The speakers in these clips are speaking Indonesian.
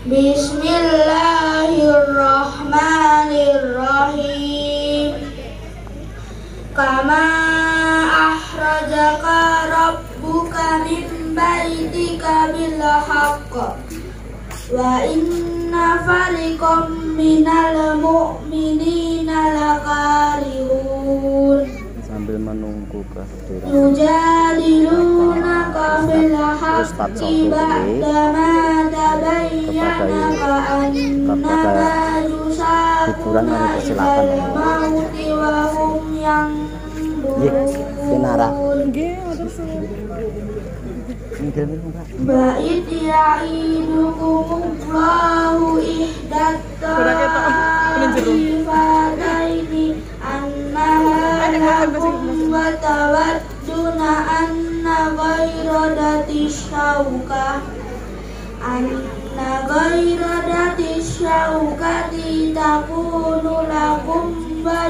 Bismillahirrahmanirrahim. Kama akhrajaka rabbuka min baitika bil haqq wa inna fariqam minal mu'minina lakarihun. Sambil menunggu kehadiran Yujadilunaka fil haqqi ba'dama tabayyana ka'annama yusaquna ilal mauti wa hum yanzurun. Ba'id ya'idukumullahu ihdat ta'ifataini annaha lakum wa tawadduna anna ghayra dati syawkati takunu lakum wa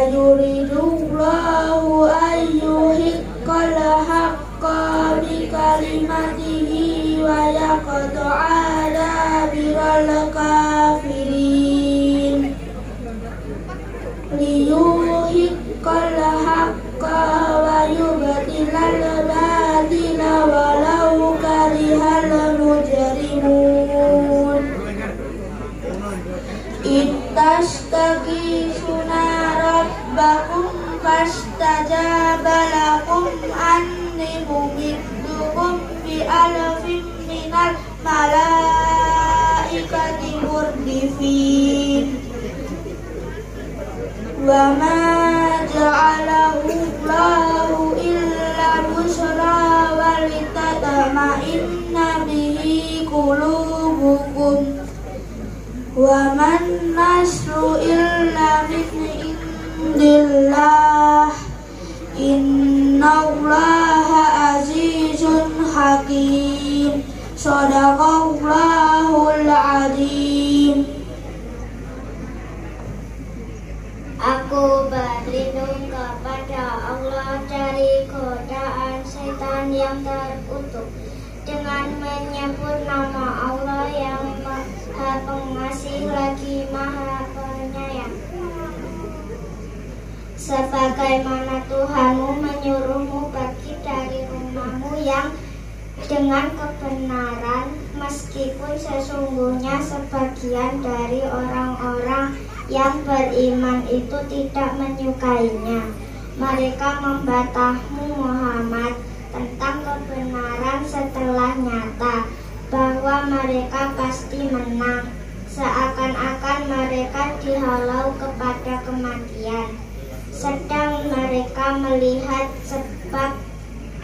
yuridullahu ayyuhiqqal haqqa bi kalimatihi wa yaqta'a dabiral kafirin liyuhiqqal haqqa wa yubtilal batila walau karihal mujrimun. Ittastaghithuna rabbakum fastajaba lakum anni mumiddukum bi alfin minal malaikati murdifin. Wa ma ja'alahu Allahu illa busyra wa litatma'inna bihi qulubukum. Wa man nasru illa min indillah innallaha azizun hakim. Shadaqallahul azim. Aku berlindung kepada Allah dari godaan setan yang terkutuk dengan menyebut nama Allah yang Maha Pengasih lagi Maha Penyayang. Sebagaimana Tuhanmu menyuruhmu pergi dari rumahmu yang dengan kebenaran, meskipun sesungguhnya sebagian dari orang-orang yang beriman itu tidak menyukainya. Mereka membantahmu Muhammad tentang kebenaran setelah nyata bahwa mereka pasti menang, seakan-akan mereka dihalau kepada kematian, sedang mereka melihat sebab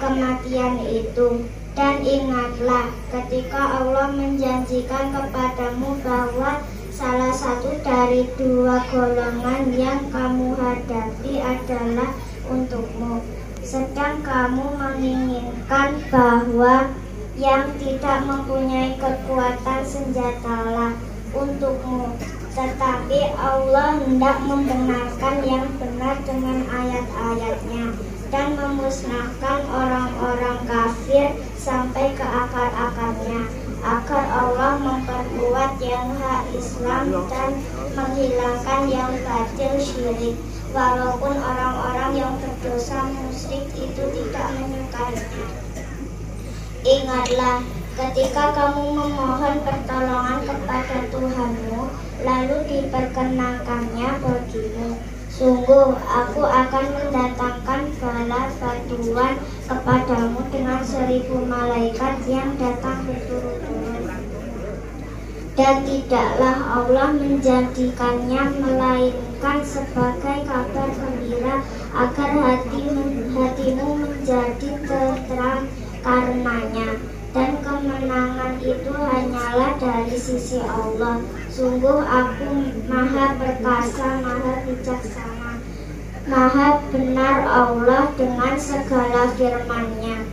kematian itu. Dan ingatlah ketika Allah menjanjikan kepadamu bahwa salah satu dari dua golongan yang kamu hadapi adalah untukmu, sedang kamu menginginkan bahwa yang tidak mempunyai kekuatan senjatalah untukmu. Tetapi Allah hendak membenarkan yang benar dengan ayat-ayatnya dan memusnahkan orang-orang kafir sampai ke akar-akarnya, agar Allah memperkuat yang hak Islam dan menghilangkan yang batil syirik, walaupun orang-orang yang berdosa musyrik itu tidak menyukainya. Ingatlah ketika kamu memohon pertolongan kepada Tuhanmu, lalu diperkenankannya bagimu. Sungguh aku akan mendatangkan bala bantuan kepadamu dengan 1000 malaikat yang datang berturut-turut. Dan tidaklah Allah menjadikannya melainkan sebagai kabar gembira agar hatimu menjadi tenteram karenanya. Dan kemenangan itu hanyalah dari sisi Allah. Sungguh aku Maha Perkasa, Maha Bijaksana, Maha benar Allah dengan segala firman-Nya.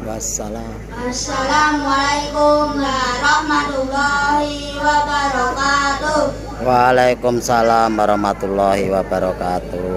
Wassalam. Assalamualaikum warahmatullahi wabarakatuh. Waalaikumsalam warahmatullahi wabarakatuh.